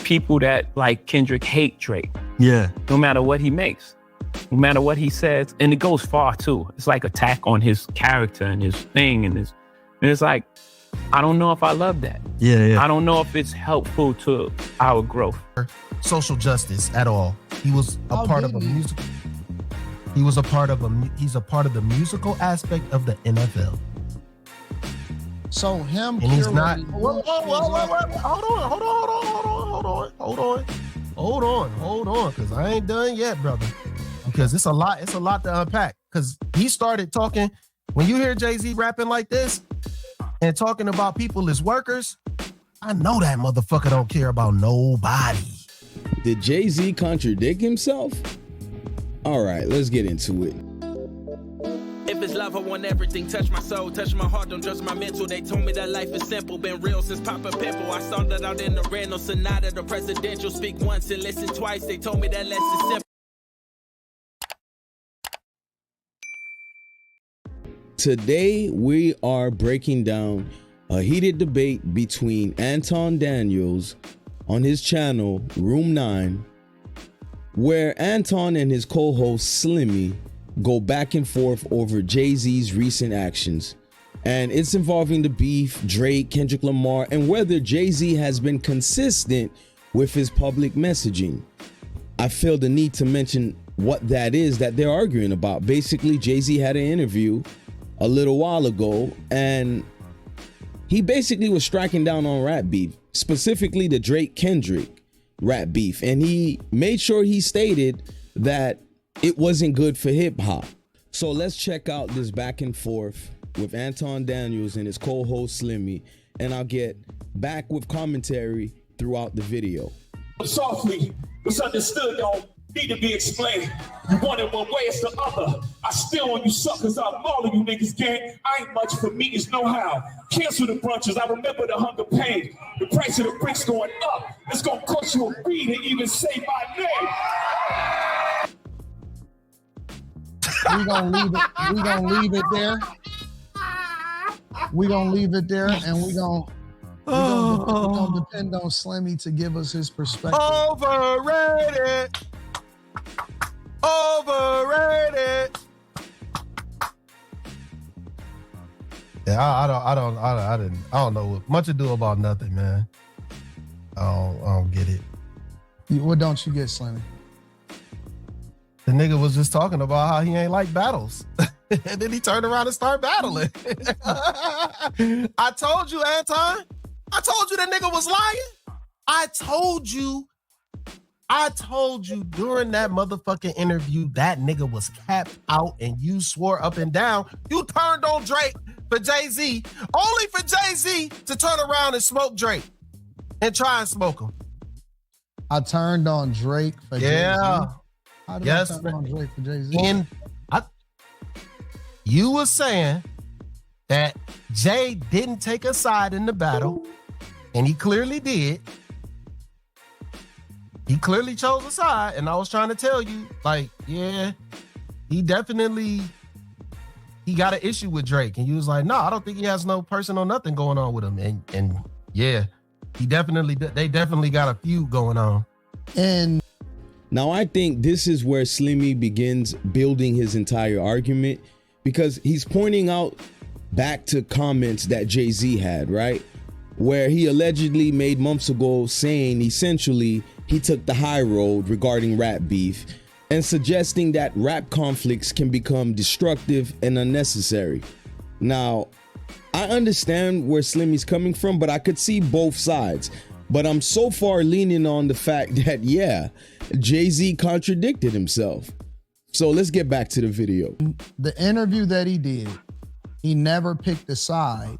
people that like Kendrick hate Drake. Yeah. No matter what he makes, no matter what he says. And it goes far too. It's like attack on his character and his thing and it's like, I don't know if I love that. Yeah. I don't know if it's helpful to our growth. Social justice at all. He was a part of a musical. He's a part of the musical aspect of the NFL. So him, and he's not. Hold on, because I ain't done yet, brother. Because it's a lot to unpack. Because he started talking. When you hear Jay-Z rapping like this and talking about people as workers, I know that motherfucker don't care about nobody. Did Jay-Z contradict himself? All right, let's get into it. If it's love, I want everything. Touch my soul, touch my heart, don't judge my mental. They told me that life is simple, been real since Papa Pimple. I started out in the Randall Sonata, the presidential. Speak once and listen twice. They told me that less is simple. Today, we are breaking down a heated debate between Anton Daniels on his channel, Room 9, where Anton and his co-host Slimmy go back and forth over Jay-Z's recent actions. And it's involving the beef, Drake, Kendrick Lamar, and whether Jay-Z has been consistent with his public messaging. I feel the need to mention what that is that they're arguing about. Basically, Jay-Z had an interview a little while ago, and he basically was striking down on rap beef, specifically the Drake-Kendrick rap beef. And he made sure he stated that it wasn't good for hip hop. So let's check out this back and forth with Anton Daniels and his co-host Slimmy, and I'll get back with commentary throughout the video. Softly, what's understood don't need to be explained. You want it one way, it's the other. I still on you suckers, I'm all of you niggas gang. I ain't much for me, it's no how. Cancel the brunches, I remember the hunger pain. The price of the bricks going up. It's gonna cost you a fee to even say my name. We gonna leave it there. We gonna leave it there, and we gonna depend on Slimmy to give us his perspective. Overrated. Yeah, I don't know much ado about nothing, man. I don't get it. What don't you get, Slimmy? The nigga was just talking about how he ain't like battles. And then he turned around and started battling. I told you, Anton. I told you that nigga was lying. I told you during that motherfucking interview that nigga was capped out and you swore up and down. You turned on Drake for Jay-Z, only for Jay-Z to turn around and smoke Drake and try and smoke him. I turned on Drake for Jay-Z. How did I turn on Drake for Jay-Z? And you were saying that Jay didn't take a side in the battle, and he clearly did. He clearly chose a side, and I was trying to tell you, like, yeah, he got an issue with Drake, and you was like, no, I don't think he has no personal nothing going on with him, and yeah, they definitely got a feud going on. And now I think this is where Slimmy begins building his entire argument, because he's pointing out back to comments that Jay-Z had, right? Where he allegedly made months ago saying essentially he took the high road regarding rap beef and suggesting that rap conflicts can become destructive and unnecessary. Now, I understand where Slimmy's coming from, but I could see both sides. But I'm so far leaning on the fact that, yeah, Jay-Z contradicted himself. So let's get back to the video. The interview that he did, he never picked a side.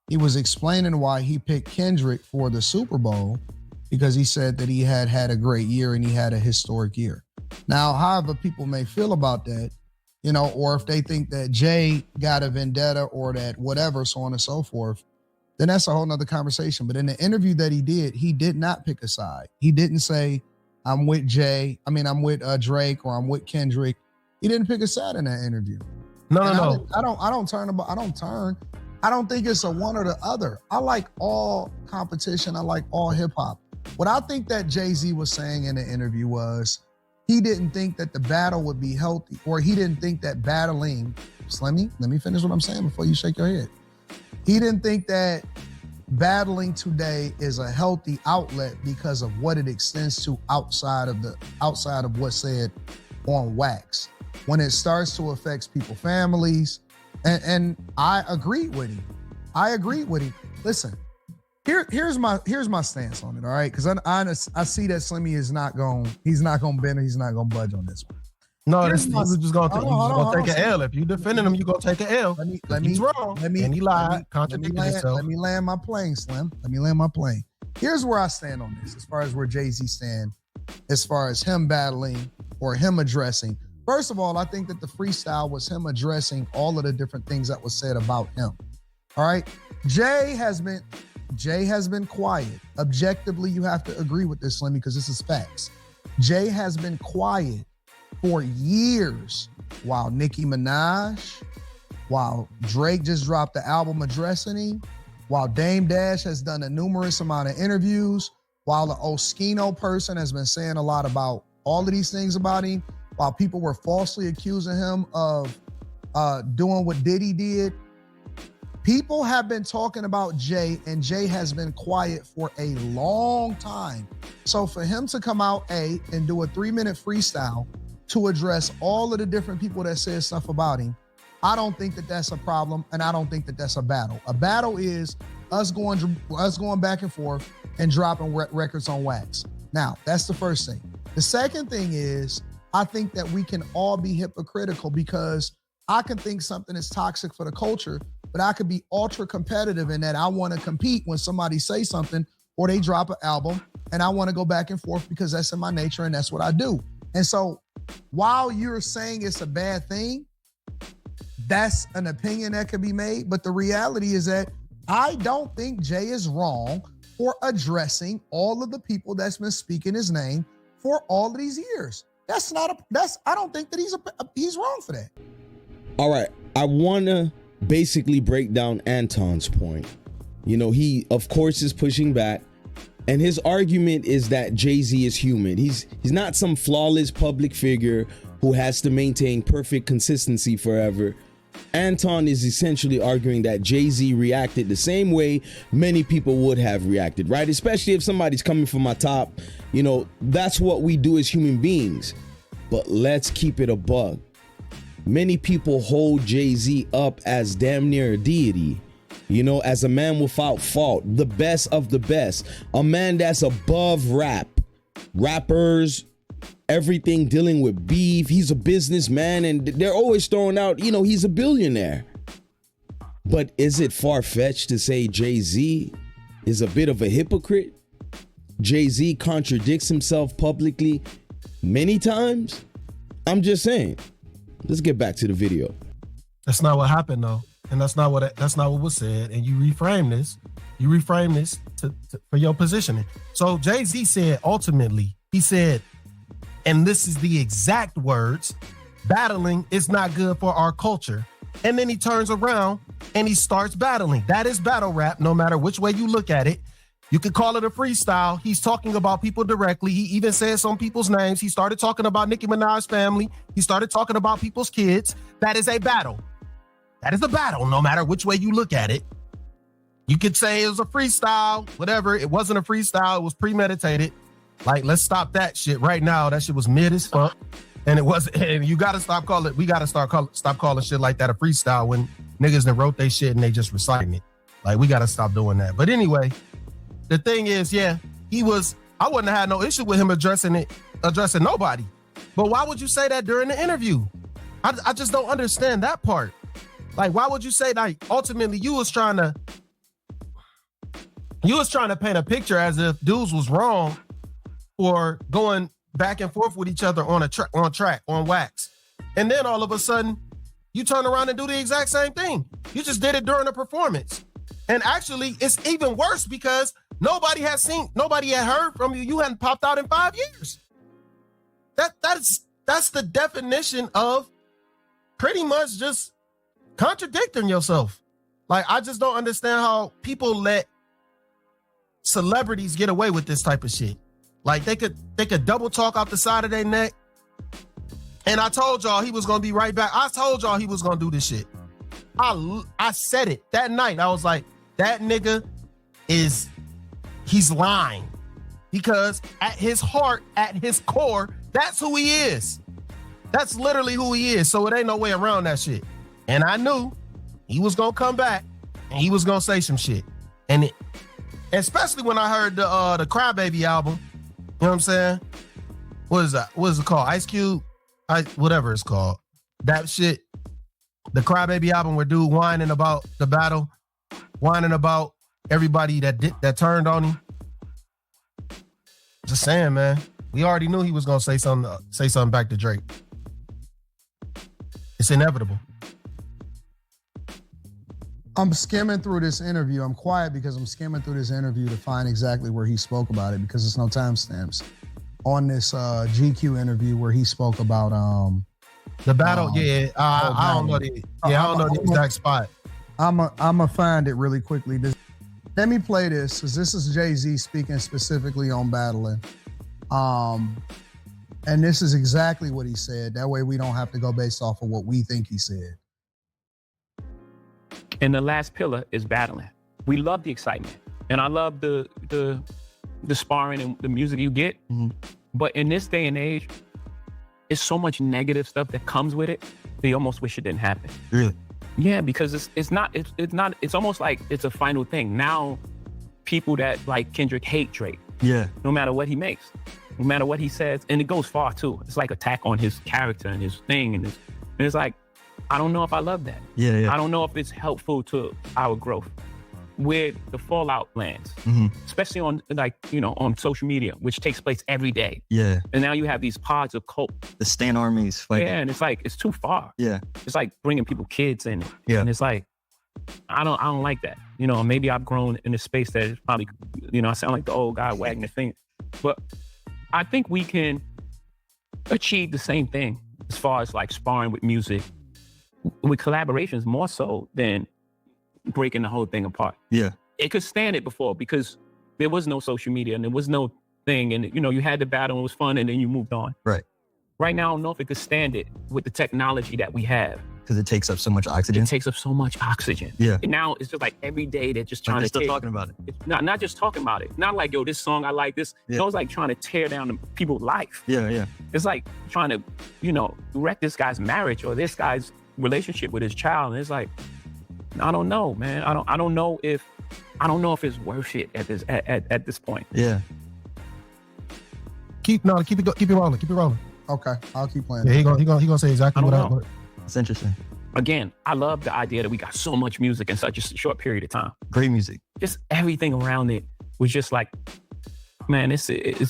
He was explaining why he picked Kendrick for the Super Bowl, because he said that he had had a great year and he had a historic year. Now, however people may feel about that, you know, or if they think that Jay got a vendetta or that whatever, so on and so forth, then that's a whole nother conversation. But in the interview that he did not pick a side. He didn't say, I'm with Drake or I'm with Kendrick. He didn't pick a side in that interview. No. I don't turn. I don't think it's a one or the other. I like all competition. I like all hip hop. What I think that Jay-Z was saying in the interview was he didn't think that the battle would be healthy, or he didn't think that battling, Slimmy, let me finish what I'm saying before you shake your head. He didn't think that battling today is a healthy outlet because of what it extends to outside of what's said on wax. When it starts to affect people's families, and I agreed with him. Listen, here's my stance on it, all right? Because I see that Slimmy is not going bend, he's not going to budge on this one. No, this is just gonna take an L. If you defending him, you gonna take an L. He's wrong. And he lied, contradicted himself. Let me land my plane, Slim. Let me land my plane. Here's where I stand on this, as far as where Jay-Z stand, as far as him battling or him addressing. First of all, I think that the freestyle was him addressing all of the different things that was said about him. All right. Jay has been quiet. Objectively, you have to agree with this, Slimmy, because this is facts. Jay has been quiet for years, while Nicki Minaj, while Drake just dropped the album addressing him, while Dame Dash has done a numerous amount of interviews, while the Oskino person has been saying a lot about all of these things about him, while people were falsely accusing him of doing what Diddy did. People have been talking about Jay, and Jay has been quiet for a long time. So for him to come out, and do a 3-minute freestyle to address all of the different people that said stuff about him, I don't think that that's a problem, and I don't think that that's a battle. A battle is us going back and forth and dropping records on wax. Now, that's the first thing. The second thing is, I think that we can all be hypocritical, because I can think something is toxic for the culture, but I could be ultra competitive in that I want to compete when somebody say something or they drop an album, and I want to go back and forth because that's in my nature and that's what I do. And so while you're saying it's a bad thing, that's an opinion that can be made. But the reality is that I don't think Jay is wrong for addressing all of the people that's been speaking his name for all of these years. I don't think that he's wrong for that. All right, I want to basically break down Anton's point. You know, he of course is pushing back, and his argument is that Jay-Z is human. He's not some flawless public figure who has to maintain perfect consistency forever. Anton is essentially arguing that Jay-Z reacted the same way many people would have reacted, right? Especially if somebody's coming from my top, you know, that's what we do as human beings. But let's keep it a buck. Many people hold Jay-Z up as damn near a deity, you know, as a man without fault, the best of the best, a man that's above rappers, everything dealing with beef. He's a businessman, and they're always throwing out, you know, he's a billionaire. But is it far-fetched to say Jay-Z is a bit of a hypocrite? Jay-Z contradicts himself publicly many times. I'm just saying. Let's get back to the video. That's not what happened, though, and that's not what was said. And you reframe this for your positioning. So Jay-Z said, ultimately, he said, and this is the exact words, battling is not good for our culture. And then he turns around and he starts battling. That is battle rap, no matter which way you look at it. You could call it a freestyle. He's talking about people directly. He even said some people's names. He started talking about Nicki Minaj's family. He started talking about people's kids. That is a battle. That is a battle, no matter which way you look at it. You could say it was a freestyle, whatever. It wasn't a freestyle. It was premeditated. Like, let's stop that shit right now. That shit was mid as fuck. And it wasn't, and you gotta stop calling shit like that a freestyle when niggas that wrote they shit and they just reciting it. Like, we gotta stop doing that. But anyway, the thing is, yeah, I wouldn't have had no issue with him addressing nobody. But why would you say that during the interview? I just don't understand that part. Like, why would you say that? Ultimately, you was trying to paint a picture as if dudes was wrong for going back and forth with each other on wax. And then all of a sudden, you turn around and do the exact same thing. You just did it during a performance. And actually, it's even worse because nobody had heard from you. You hadn't popped out in 5 years. That's the definition of pretty much just contradicting yourself. Like, I just don't understand how people let celebrities get away with this type of shit. Like they could double talk off the side of their neck. And I told y'all he was gonna be right back. I told y'all he was gonna do this shit. I said it that night. I was like, that nigga he's lying. Because at his heart, at his core, that's who he is. That's literally who he is. So it ain't no way around that shit. And I knew he was gonna come back and he was gonna say some shit. And especially when I heard the Crybaby album, you know what I'm saying? What is that? What is it called? Ice Cube? Whatever it's called. That shit. The Crybaby album where dude whining about the battle, whining about everybody that turned on him. Just saying, man. We already knew he was gonna say something back to Drake. It's inevitable. I'm skimming through this interview. I'm quiet because I'm skimming through this interview to find exactly where he spoke about it because there's no timestamps on this GQ interview where he spoke about the battle. I don't know I don't know the exact spot. I'm gonna find it really quickly. Let me play this because this is Jay-Z speaking specifically on battling. And this is exactly what he said. That way we don't have to go based off of what we think he said. And the last pillar is battling. We love the excitement. And I love the sparring and the music you get. Mm-hmm. But in this day and age, it's so much negative stuff that comes with it. That you almost wish it didn't happen. Really? Yeah, because it's almost like it's a final thing. Now, people that like Kendrick hate Drake. Yeah. No matter what he makes, no matter what he says. And it goes far too. It's like attack on his character and his thing. And it's like, I don't know if I love that. Yeah. I don't know if it's helpful to our growth. Where the fallout lands, especially on on social media, which takes place every day. Yeah. And now you have these pods of cult. The Stan armies fighting. Yeah, and it's like, it's too far. Yeah. It's like bringing kids in it. Yeah. And it's like, I don't like that. Maybe I've grown in a space that is probably, I sound like the old guy wagging the finger. But I think we can achieve the same thing as far as like sparring with music, with collaborations more so than breaking the whole thing apart. Yeah. It could stand it before because there was no social media and there was no thing. And, you had the battle and it was fun and then you moved on. Right. Right now, I don't know if it could stand it with the technology that we have. Because it takes up so much oxygen. It takes up so much oxygen. Yeah. And now it's just like every day they're just trying they're to still talking about it. It's not just talking about it. Not like, yo, this song, I like this. Yeah. It's like trying to tear down people's life. Yeah. It's like trying to, wreck this guy's marriage or this guy's relationship with his child. And it's like, I don't know, man. I don't know if it's worth it at this point. Yeah. Keep it rolling. Keep it rolling. Okay, I'll keep playing. Yeah, he gonna say exactly what I want. It's interesting. Again, I love the idea that we got so much music in such a short period of time. Great music. Just everything around it was just like, man, it's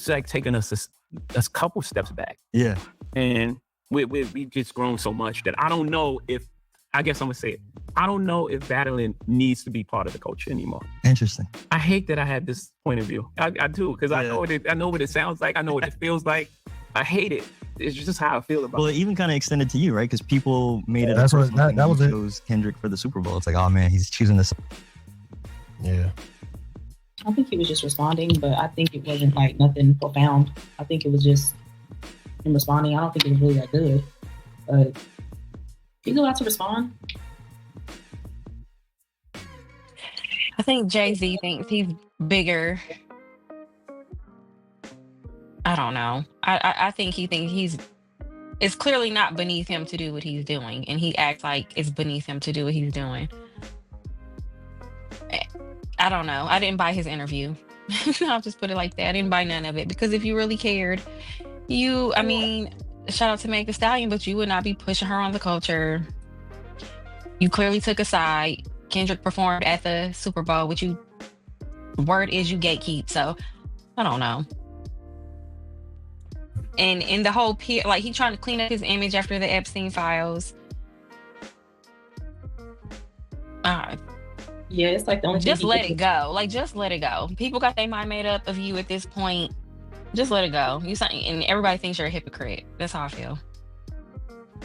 like taking us a couple steps back. Yeah. And we've just grown so much that I don't know if, I guess I'm gonna say it, I don't know if battling needs to be part of the culture anymore. Interesting. I hate that I have this point of view. I do, because I know what it sounds like. I know what it feels like. I hate it. It's just how I feel about it. Well, it even kind of extended to you, right? Because people made it. That's what that was. It chose Kendrick for the Super Bowl. It's like, oh man, he's choosing this. Yeah. I think he was just responding, but I think it wasn't like nothing profound. I think it was just him responding. I don't think it was really that good. But he's allowed to respond. I think Jay-Z thinks he's bigger. I don't know. I think he thinks it's clearly not beneath him to do what he's doing. And he acts like it's beneath him to do what he's doing. I don't know. I didn't buy his interview. I'll just put it like that. I didn't buy none of it. Because if you really cared, shout out to Meg Thee Stallion, but you would not be pushing her on the culture. You clearly took a side. Kendrick performed at the Super Bowl, which word is you gatekeep. So I don't know. And in the whole like he trying to clean up his image after the Epstein files. Yeah, it's like the only just let it go. Like, just let it go. People got their mind made up of you at this point. Just let it go. And everybody thinks you're a hypocrite. That's how I feel.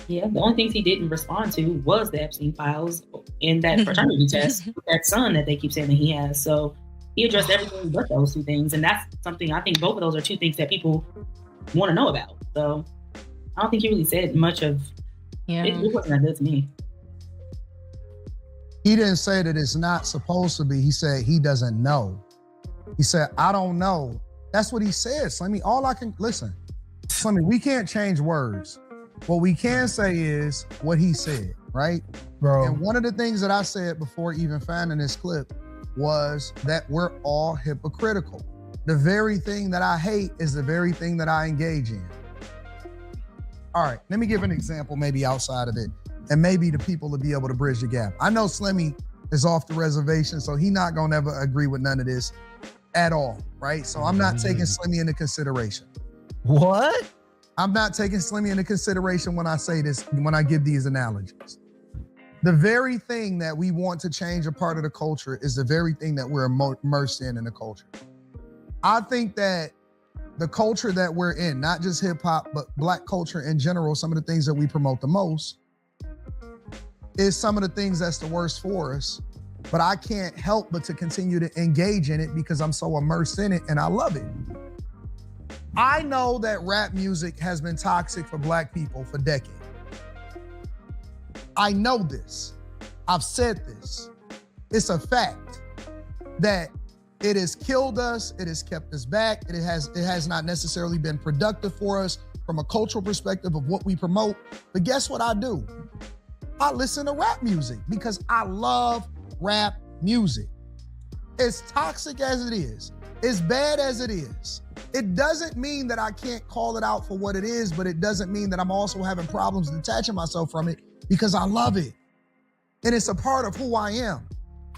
Yeah, the only things he didn't respond to was the Epstein files in that fraternity test with that son that they keep saying that he has. So he addressed everything but those two things, and that's something I think both of those are two things that people want to know about. So I don't think he really said much of. Yeah, it wasn't that good to me. He didn't say that it's not supposed to be. He said he doesn't know. He said, I don't know. That's what he said, Slimmy. All I can, listen, Slimmy, we can't change words. What we can say is what he said, right? Bro. And one of the things that I said before even finding this clip was that we're all hypocritical. The very thing that I hate is the very thing that I engage in. All right, let me give an example maybe outside of it, and maybe the people will be able to bridge the gap. I know Slimmy is off the reservation, so he not gonna ever agree with none of this at all, right? So I'm not taking Slimmy into consideration. What? I'm not taking Slimmy into consideration when I say this, when I give these analogies. The very thing that we want to change a part of the culture is the very thing that we're immersed in the culture. I think that the culture that we're in, not just hip hop, but Black culture in general, some of the things that we promote the most is some of the things that's the worst for us. But I can't help but to continue to engage in it because I'm so immersed in it and I love it. I know that rap music has been toxic for Black people for decades. I know this. I've said this. It's a fact that it has killed us. It has kept us back. It has not necessarily been productive for us from a cultural perspective of what we promote. But guess what I do? I listen to rap music because I love rap music. As toxic as it is, as bad as it is, it doesn't mean that I can't call it out for what it is, but it doesn't mean that I'm also having problems detaching myself from it because I love it. And it's a part of who I am.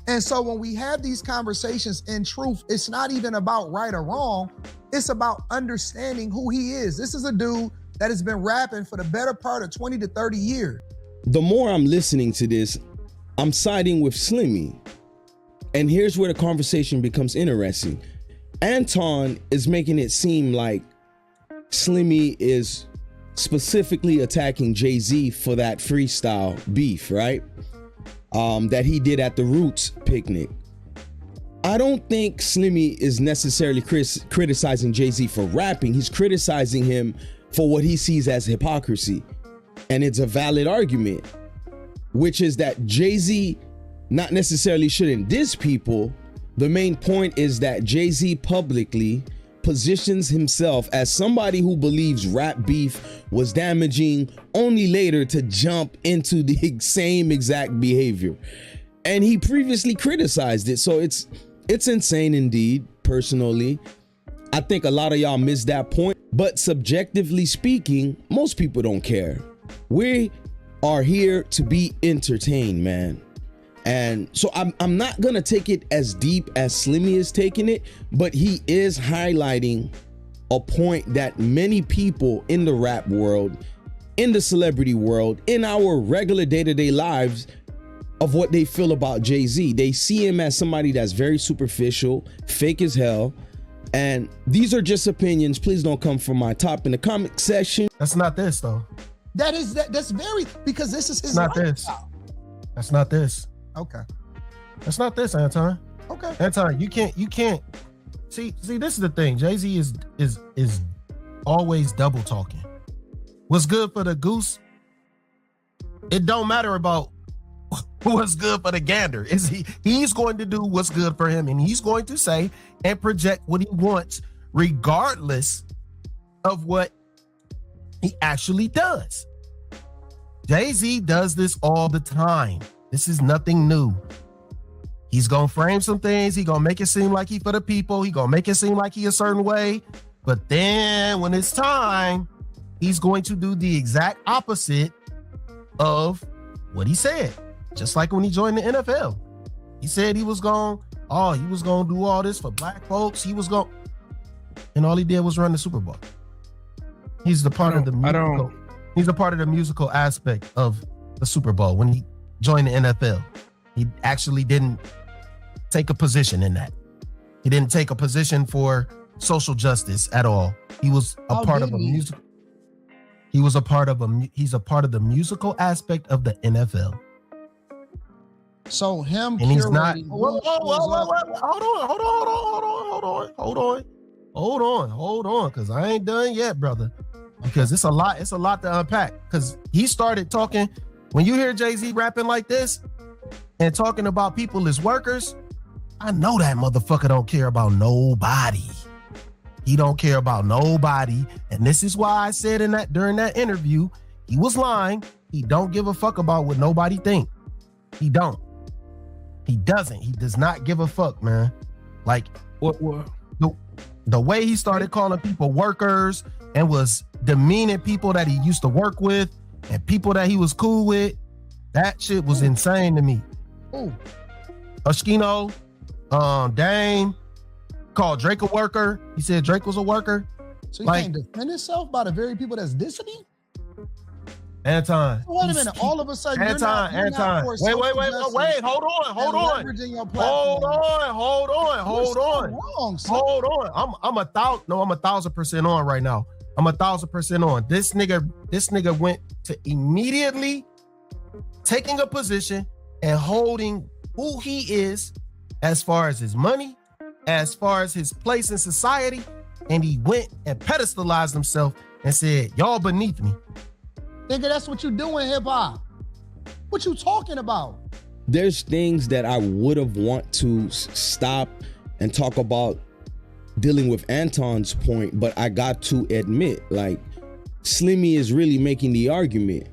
And so when we have these conversations, in truth, it's not even about right or wrong. It's about understanding who he is. This is a dude that has been rapping for the better part of 20 to 30 years. The more I'm listening to this, I'm siding with Slimmy. And here's where the conversation becomes interesting. Anton is making it seem like Slimmy is specifically attacking Jay-Z for that freestyle beef, right? That he did at the Roots picnic. I don't think Slimmy is necessarily criticizing Jay-Z for rapping. He's criticizing him for what he sees as hypocrisy. And it's a valid argument, which is that Jay-Z not necessarily shouldn't diss people. The main point is that Jay-Z publicly positions himself as somebody who believes rap beef was damaging, only later to jump into the same exact behavior. And he previously criticized it. So it's insane indeed, personally. I think a lot of y'all missed that point. But subjectively speaking, most people don't care. We are here to be entertained, man. And so I'm not gonna take it as deep as Slimmy is taking it, but he is highlighting a point that many people in the rap world, in the celebrity world, in our regular day-to-day lives of what they feel about Jay-Z. They see him as somebody that's very superficial, fake as hell. And these are just opinions. Please don't come for my top in the comment section. That's not this though. That's very, because this is his Not this. lifestyle. That's not this. Okay. That's not this, Anton. Okay. Anton, you can't see this is the thing. Jay-Z is always double talking. What's good for the goose? It don't matter about what's good for the gander. He's going to do what's good for him, and he's going to say and project what he wants, regardless of what he actually does. Jay-Z does this all the time. This is nothing new. He's gonna frame some things. He gonna make it seem like he for the people. He gonna make it seem like he a certain way. But then when it's time, he's going to do the exact opposite of what he said. Just like when he joined the NFL. He said he was gonna do all this for Black folks. And all he did was run the Super Bowl. He's the part of the musical. He's a part of the musical aspect of the Super Bowl. When he joined the NFL, he actually didn't take a position in that. He didn't take a position for social justice at all. He was a part of a music. He's a part of the musical aspect of the NFL. So him And he's not. curating Whoa, who whoa, whoa, shows whoa, up- whoa, hold on, because I ain't done yet, brother. Because it's a lot to unpack. Because he started talking, when you hear Jay-Z rapping like this and talking about people as workers, I know that motherfucker don't care about nobody. He don't care about nobody. And this is why I said during that interview, he was lying. He don't give a fuck about what nobody think. He don't. He doesn't. He does not give a fuck, man. Like the way he started calling people workers and was demeaning people that he used to work with and people that he was cool with, that shit was insane to me. Ooh. Oshkino, Dame, called Drake a worker. He said Drake was a worker. So he Like- can't defend himself by the very people that's dissing him? Anton. Wait a minute. All of a sudden, you're not Anton. for Wait, social hold justice on. and leveraging your Hold platform. on. You're so wrong, son. Hold on. I'm 1,000% on right now. I'm 1,000% on. This nigga went to immediately taking a position and holding who he is as far as his money, as far as his place in society, and he went and pedestalized himself and said, y'all beneath me. Nigga, that's what you do in hip hop. What you talking about? There's things that I would have want to stop and talk about dealing with Anton's point, but I got to admit, like, Slimmy is really making the argument,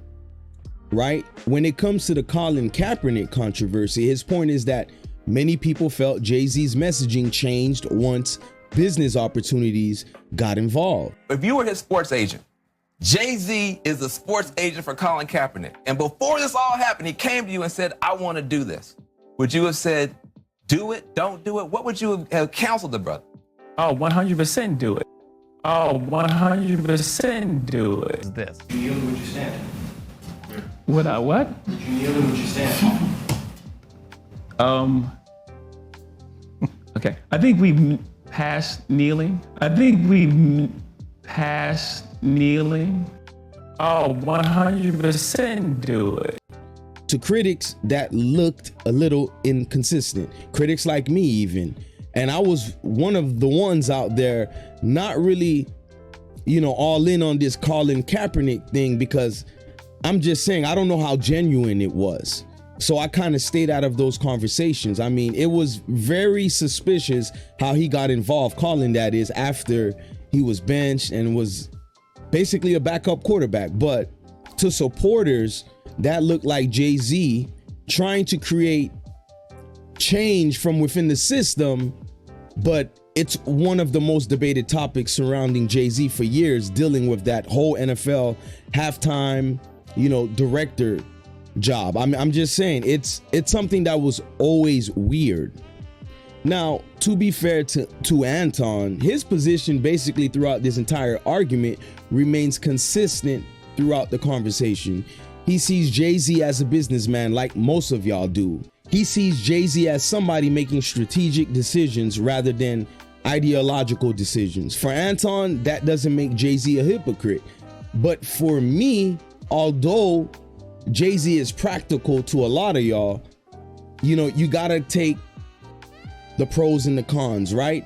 right? When it comes to the Colin Kaepernick controversy, his point is that many people felt Jay-Z's messaging changed once business opportunities got involved. If you were his sports agent, Jay-Z is the sports agent for Colin Kaepernick. And before this all happened, he came to you and said, I want to do this. Would you have said, do it, don't do it? What would you have counseled the brother? Oh, 100% do it. Oh, 100% do it. This. You kneel what you stand. Would I what? You kneel what you stand. Okay. I think we passed kneeling. I think we passed kneeling. Oh, 100% do it. To critics, that looked a little inconsistent. Critics like me even. And I was one of the ones out there not really, all in on this Colin Kaepernick thing, because I'm just saying, I don't know how genuine it was. So I kind of stayed out of those conversations. I mean, it was very suspicious how he got involved, Colin that is, after he was benched and was basically a backup quarterback. But to supporters, that looked like Jay-Z trying to create change from within the system. But it's one of the most debated topics surrounding Jay-Z for years, dealing with that whole NFL halftime, director job. I'm just saying, it's something that was always weird. Now, to be fair to Anton, his position basically throughout this entire argument remains consistent throughout the conversation. He sees Jay-Z as a businessman like most of y'all do. He sees Jay-Z as somebody making strategic decisions rather than ideological decisions. For Anton, that doesn't make Jay-Z a hypocrite. But for me, although Jay-Z is practical to a lot of y'all, you gotta take the pros and the cons, right?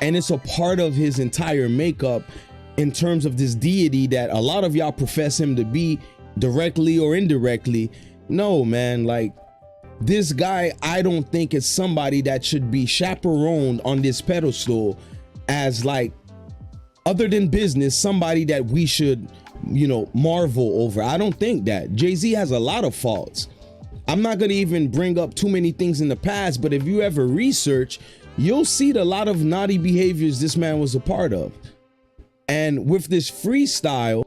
And it's a part of his entire makeup in terms of this deity that a lot of y'all profess him to be, directly or indirectly. No, man, like, this guy, I don't think is somebody that should be chaperoned on this pedestal as, like, other than business, somebody that we should, marvel over. I don't think that. Jay-Z has a lot of faults. I'm not going to even bring up too many things in the past, but if you ever research, you'll see a lot of naughty behaviors this man was a part of. And with this freestyle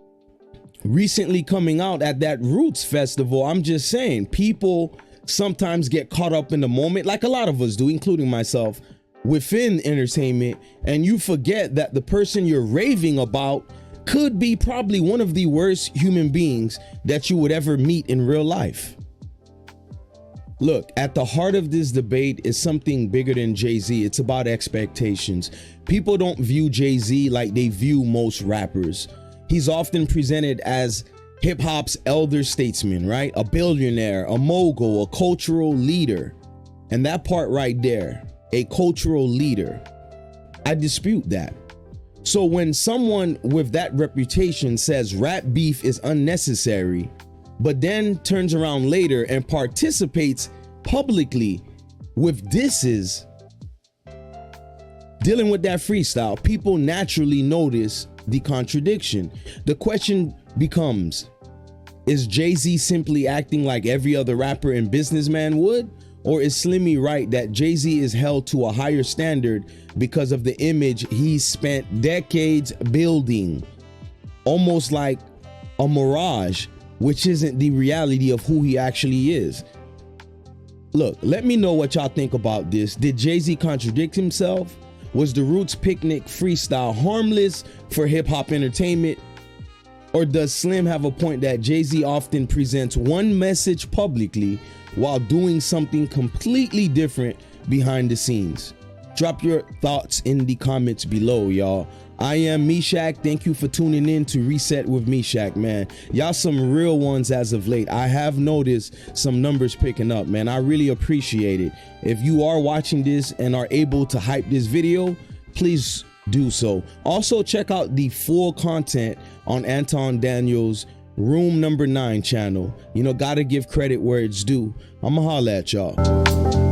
recently coming out at that Roots Festival, I'm just saying, people sometimes get caught up in the moment, like a lot of us do, including myself, within entertainment, and you forget that the person you're raving about could be probably one of the worst human beings that you would ever meet in real life. Look, at the heart of this debate is something bigger than Jay-Z. It's about expectations. People don't view Jay-Z like they view most rappers. He's often presented as hip hop's elder statesman, right? A billionaire, a mogul, a cultural leader. And that part right there, a cultural leader, I dispute that. So when someone with that reputation says rap beef is unnecessary, but then turns around later and participates publicly with disses, dealing with that freestyle, people naturally notice the contradiction. The question becomes, is Jay-Z simply acting like every other rapper and businessman would? Or is Slimmy right that Jay-Z is held to a higher standard because of the image he's spent decades building? Almost like a mirage, which isn't the reality of who he actually is. Look, let me know what y'all think about this. Did Jay-Z contradict himself? Was the Roots Picnic freestyle harmless for hip-hop entertainment? Or does Slim have a point that Jay-Z often presents one message publicly while doing something completely different behind the scenes? Drop your thoughts in the comments below, y'all. I am Meshach. Thank you for tuning in to Reset with Meshach, man. Y'all some real ones as of late. I have noticed some numbers picking up, man. I really appreciate it. If you are watching this and are able to hype this video, please do so. Also, check out the full content on Anton Daniels' Room Number 9 channel. You know, gotta give credit where it's due. I'ma holla at y'all.